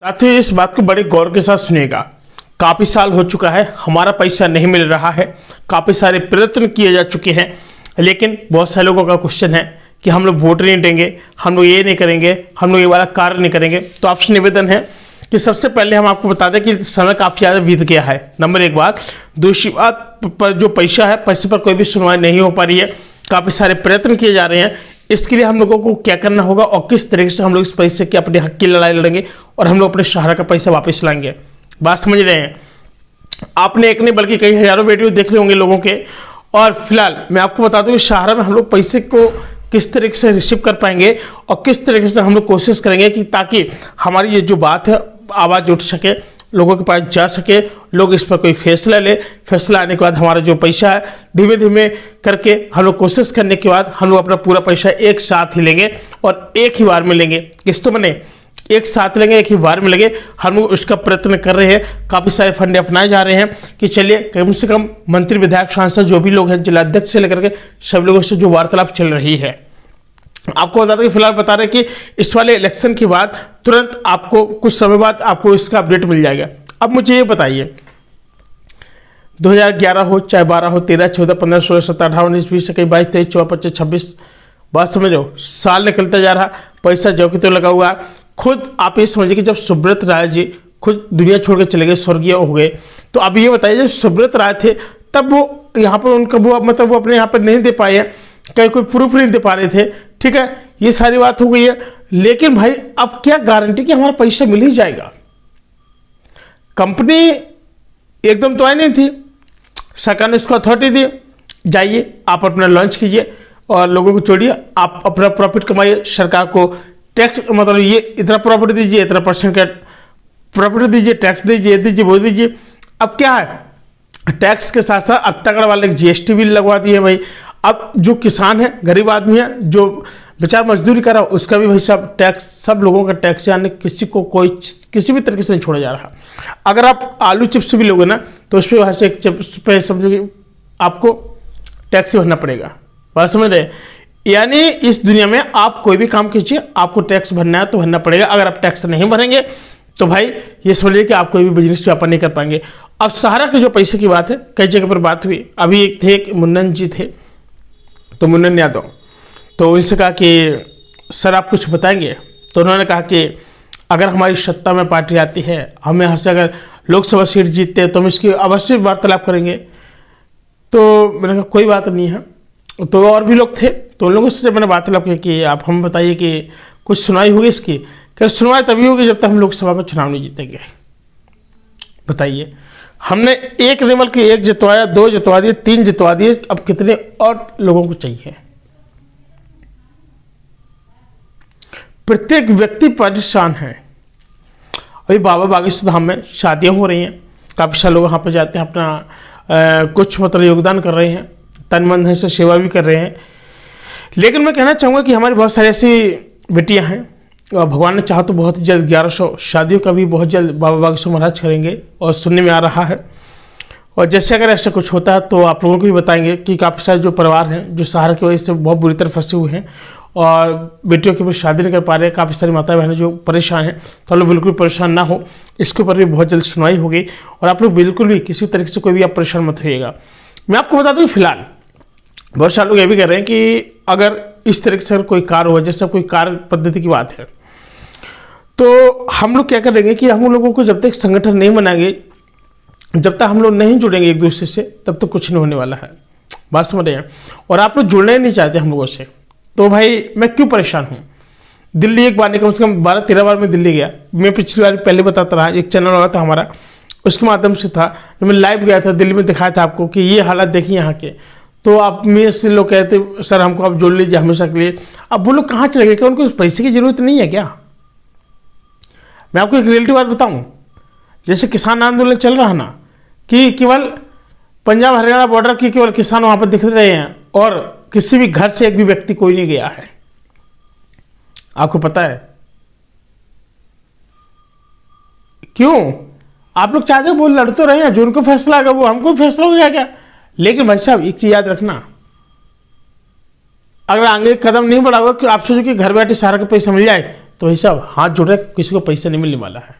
साथियों, इस बात को बड़े गौर के साथ सुनिएगा। काफी साल हो चुका है, हमारा पैसा नहीं मिल रहा है। काफी सारे प्रयत्न किए जा चुके हैं, लेकिन बहुत सारे लोगों का क्वेश्चन है कि हम लोग वोट नहीं देंगे, हम लोग ये नहीं करेंगे, हम लोग ये वाला कार्य नहीं करेंगे। तो आपसे निवेदन है कि सबसे पहले हम आपको बता दें कि समय काफी ज्यादा बीत गया है। नंबर एक बात। दूसरी बात, पर जो पैसा है, पैसे पर कोई भी सुनवाई नहीं हो पा रही है। काफी सारे प्रयत्न किए जा रहे हैं। इसके लिए हम लोगों को क्या करना होगा और किस तरीके से हम लोग इस पैसे के अपने हक की लड़ाई लड़ेंगे और हम लोग अपने सहारा का पैसा वापस लाएंगे। बात समझ रहे हैं? आपने एक नहीं बल्कि कई हजारों वीडियो देख रहे होंगे लोगों के। और फिलहाल मैं आपको बता दूं कि सहारा में हम लोग पैसे को किस तरीके से रिसीव कर पाएंगे और किस तरीके से हम लोग कोशिश करेंगे कि ताकि हमारी ये जो बात है आवाज़ उठ सके, लोगों के पास जा सके, लोग इस पर कोई फैसला ले। फैसला आने के बाद हमारा जो पैसा है धीमे धीमे करके हम लोग कोशिश करने के बाद हम लोग अपना पूरा पैसा एक साथ ही लेंगे और एक ही बार में लेंगे। किस्तों में एक साथ लेंगे, एक ही बार में लेंगे। हम लोग उसका प्रयत्न कर रहे हैं। काफ़ी सारे फंड अपनाए जा रहे हैं कि चलिए कम से कम मंत्री, विधायक, सांसद जो भी लोग हैं, जिलाध्यक्ष से लेकर के सब लोगों से जो वार्तालाप चल रही है। आपको बता दें कि फिलहाल बता रहे कि इस वाले इलेक्शन के बाद तुरंत आपको कुछ समय बाद आपको इसका अपडेट मिल जाएगा। अब मुझे ये बताइए, 2011 हो, चाहे 12 हो, 13, 14, 15, 16, 17, 18, 19, 20, 21, 22, 23, 24, 25, 26, बात समझ लो, साल निकलता जा रहा, पैसा जो कि तो लगा हुआ। खुद आप ये समझिए कि जब सुब्रत राय जी खुद दुनिया छोड़ के चले गए, स्वर्गीय हो गए, तो अब ये बताइए जब सुब्रत राय थे तब वो यहाँ पर उनका वो मतलब वो अपने यहाँ पर नहीं दे पाए हैं, कहीं कोई प्रूफ नहीं दे पा रहे थे। ठीक है, ये सारी बात हो गई है। लेकिन भाई अब क्या गारंटी कि हमारा पैसा मिल ही जाएगा? कंपनी एकदम तो आई नहीं थी, सरकार ने इसको अथॉरिटी दी, जाइए आप अपना लॉन्च कीजिए और लोगों को छोड़िए, आप अपना प्रॉफिट कमाइए। सरकार को टैक्स मतलब ये इतना प्रॉफिट दीजिए, इतना परसेंट का प्रॉफिट दीजिए, टैक्स दीजिए, दीजिए वो दीजिए। अब क्या है, टैक्स के साथ साथ अब तगड़ा वाले जीएसटी भी लगवा दिए भाई। अब जो किसान है, गरीब आदमी है, जो बेचारा मजदूरी कर रहा है, उसका भी भाई सब टैक्स, सब लोगों का टैक्स, यानी किसी को कोई किसी भी तरीके से नहीं छोड़ा जा रहा। अगर आप आलू चिप्स भी लोगे ना तो उस पर वहाँ से एक चिप्स पे समझो कि आपको टैक्स भरना पड़ेगा। बात समझ रहे? यानी इस दुनिया में आप कोई भी काम कीजिए, आपको टैक्स भरना है तो भरना पड़ेगा। अगर आप टैक्स नहीं भरेंगे तो भाई ये समझिए कि आप कोई भी बिजनेस व्यापार नहीं कर पाएंगे। अब सहारा के जो पैसे की बात है, कई जगह पर बात हुई। अभी एक थे, एक मुन्नन जी थे, तो मुन्नन यादव, तो उनसे कहा कि सर आप कुछ बताएंगे? तो उन्होंने कहा कि अगर हमारी सत्ता में पार्टी आती है, हम यहाँ से अगर लोकसभा सीट जीतते हैं तो हम इसकी अवश्य वार्तालाप करेंगे। तो मैंने कहा कोई बात नहीं है। तो और भी लोग थे, तो उन लोगों से मैंने वार्तालाप की कि आप हम बताइए कि कुछ सुनवाई होगी इसकी? क्या सुनवाई तभी होगी जब तक हम लोकसभा का चुनाव नहीं जीतेंगे। बताइए, हमने एक नहीं बल्कि एक जितवाया, 2 जितवा दिए, 3 जितवा दिए, अब कितने और लोगों को चाहिए? प्रत्येक व्यक्ति परेशान है। अभी बाबा बागेश्वर धाम में शादियां हो रही हैं, काफी सारे लोग वहां पर जाते हैं, अपना कुछ मतलब योगदान कर रहे हैं, तन मन धन से सेवा भी कर रहे हैं। लेकिन मैं कहना चाहूँगा कि हमारी बहुत सारी ऐसी बेटियां हैं, और भगवान ने चाहा तो बहुत ही जल्द 1100 शादियों का भी बहुत जल्द बाबा बागेश्वर महाराज करेंगे और सुनने में आ रहा है। और जैसे अगर ऐसा कुछ होता है तो आप लोगों को भी बताएंगे कि काफ़ी सारे जो परिवार हैं जो सहारा की वजह से बहुत बुरी तरह फंसे हुए हैं और बेटियों की भी शादी नहीं कर पा रहे हैं, काफ़ी सारी माता बहनें जो परेशान हैं, तो आप लोग बिल्कुल परेशान ना हो। इसके ऊपर भी बहुत जल्द सुनवाई होगी और आप लोग बिल्कुल भी किसी तरीके से कोई भी आप परेशान मत होइएगा। मैं आपको बता दूँ फिलहाल बहुत सारे लोग ये भी कह रहे हैं कि अगर इस तरीके से कोई कार्य हो, जैसे कोई कार्य पद्धति की बात है, तो हम लोग क्या करेंगे कि हम लोगों को जब तक संगठन नहीं बनाएंगे, जब तक हम लोग नहीं जुड़ेंगे एक दूसरे से, तब तक कुछ नहीं होने वाला है। बात समझ रहे हैं? और आप लोग जुड़ना ही नहीं चाहते हम लोगों से, तो भाई मैं क्यों परेशान हूँ? दिल्ली एक बार नहीं, कम से कम 12-13 बार मैं दिल्ली गया। मैं पिछली बार पहले बताता रहा, एक चैनल वाला था हमारा, उसके माध्यम से था, मैं लाइव गया था दिल्ली में, दिखाया था आपको कि ये हालात देखिए यहाँ के। तो आप मेरे से लोग कहते सर हमको आप जोड़ लीजिए हमेशा के लिए। अब वो लोग कहाँ चले गए? क्या उनको पैसे की जरूरत नहीं है क्या? मैं आपको एक रियलिटी बात बताऊं, जैसे किसान आंदोलन चल रहा ना, कि केवल पंजाब हरियाणा बॉर्डर की केवल किसान वहां पर दिख रहे हैं और किसी भी घर से एक भी व्यक्ति कोई नहीं गया है। आपको पता है क्यों? आप लोग चाहते वो लड़ तो रहे हैं, जो उनको फैसला आएगा वो हमको फैसला हो जाएगा। लेकिन भाई साहब एक चीज याद रखना, अगर आगे कदम नहीं बढ़ाओगे कि आप सोचो कि घर बैठे सारा का पैसा मिल जाए, तो भाई साहब हाथ जोड़ रहे, किसी को पैसा नहीं मिलने वाला है।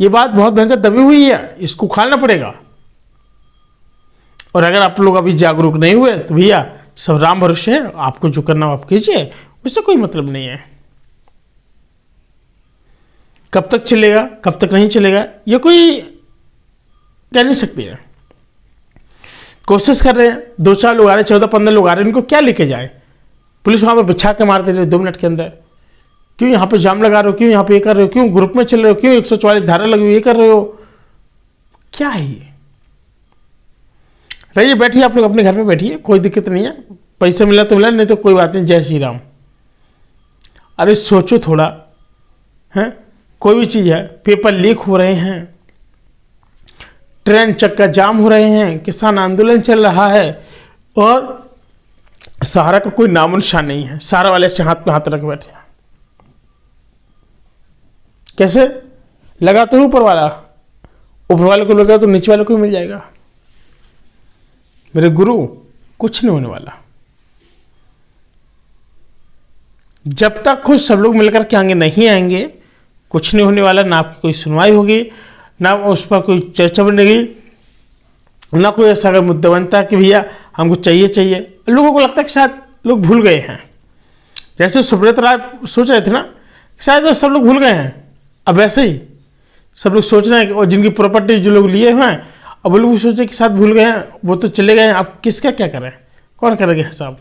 ये बात बहुत भयंकर दबी हुई है, इसको उखाड़ना पड़ेगा। और अगर आप लोग अभी जागरूक नहीं हुए तो भैया सब राम भरोसे है, आपको जो करना हो आप कीजिए, उससे कोई मतलब नहीं है। कब तक चलेगा कब तक नहीं चलेगा ये कोई कह नहीं सकती है। कोशिश कर रहे हैं, 2-4 लोग आ रहे, 14-15 लोग आ रहे हैं, इनको क्या लेके जाए? पुलिस वहां पर बिछा के मार दे रही है 2 मिनट के अंदर। क्यों यहाँ पे जाम लगा रहे हो, क्यों यहाँ पे ये कर रहे हो, क्यों ग्रुप में चल रहे हो, क्यों 144 धारा लगी हुई ये कर रहे हो, क्या है ये? रहिए, बैठिए, आप लोग अपने घर में बैठिए, कोई दिक्कत नहीं है। पैसा मिला तो मिला, नहीं तो कोई बात नहीं, जय श्री राम। अरे सोचो थोड़ा, है कोई भी चीज है, पेपर लीक हो रहे हैं, ट्रेन चक्का जाम हो रहे हैं, किसान आंदोलन चल रहा है और सहारा का कोई नामो निशान नहीं है। सहारा वाले से हाथ पे हाथ रख बैठे हैं। कैसे लगा तो ऊपर वाले को लगा तो नीचे वाले को मिल जाएगा। मेरे गुरु, कुछ नहीं होने वाला जब तक खुद सब लोग मिलकर के आगे नहीं आएंगे, कुछ नहीं होने वाला। ना आपकी कोई सुनवाई होगी, ना उस पर कोई चर्चा बनेगी, ना कोई ऐसा अगर मुद्दा बनता है कि भैया हमको चाहिए। लोगों को लगता है कि शायद लोग भूल गए हैं, जैसे सुब्रत राय सोच रहे थे ना, शायद सब लोग भूल गए हैं। अब ऐसे ही सब लोग सोच रहे हैं, और जिनकी प्रॉपर्टी जो लोग लिए हुए हैं अब वो लोग सोचे कि शायद भूल गए हैं, वो तो चले गए हैं, अब किसका क्या करें, कौन करेगा हिसाब?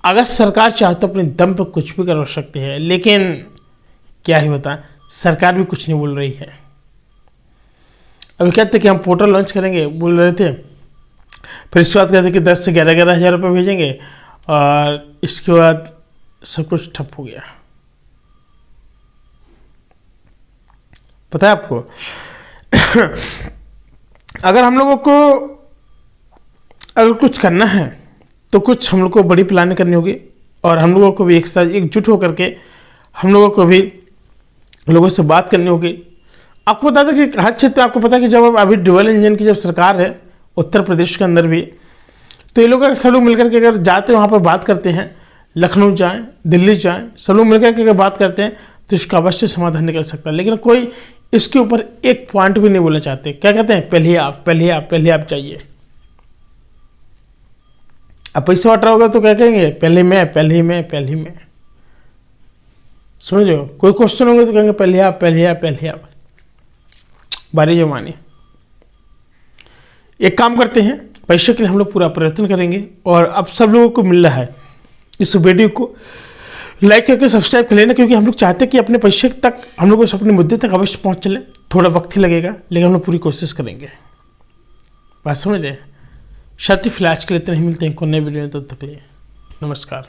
अगर सरकार चाहे तो अपने दम पर कुछ भी कर सकती है, लेकिन क्या ही बताएं, सरकार भी कुछ नहीं बोल रही है। अभी कहते कि हम पोर्टल लॉन्च करेंगे, बोल रहे थे, फिर इसके बाद कहते कि 10 से 11 हज़ार रुपये भेजेंगे, और इसके बाद सब कुछ ठप हो गया। पता है आपको अगर हम लोगों को अगर कुछ करना है तो कुछ हम लोग को बड़ी प्लानिंग करनी होगी, और हम लोगों को भी एक साथ एकजुट होकर के हम लोगों को भी लोगों से बात करनी होगी। आपको बता दें कि हर क्षेत्र, आपको पता है कि जब अभी ड्यूअल इंजन की जब सरकार है उत्तर प्रदेश के अंदर भी, तो ये लोग सब लोग मिलकर के अगर जाते हैं वहाँ पर बात करते हैं, लखनऊ जाएं, दिल्ली जाएं, सब लोग मिलकर के अगर बात करते हैं तो इसका अवश्य समाधान निकल सकता है। लेकिन कोई इसके ऊपर एक पॉइंट भी नहीं बोलना चाहते। क्या कहते हैं? पहले आप चाहिए। अब पैसा वाटर होगा तो क्या कहेंगे? पहले मैं। समझ रहे हो? कोई क्वेश्चन होंगे तो कहेंगे पहले आप। बारी जमानी। एक काम करते हैं, पैसे के लिए हम लोग पूरा प्रयत्न करेंगे, और अब सब लोगों को मिल रहा है, इस वीडियो को लाइक करके सब्सक्राइब कर लेना, क्योंकि हम लोग चाहते हैं कि अपने पैसे तक हम लोग अपने मुद्दे तक अवश्य पहुंच चले। थोड़ा वक्त ही लगेगा, लेकिन हम लोग पूरी कोशिश करेंगे। बात समझ रहे हैं? शायद फिलहाल के लिए इतने ही, मिलते हैं कोई नए वीडियो में, तब तक के लिए नमस्कार।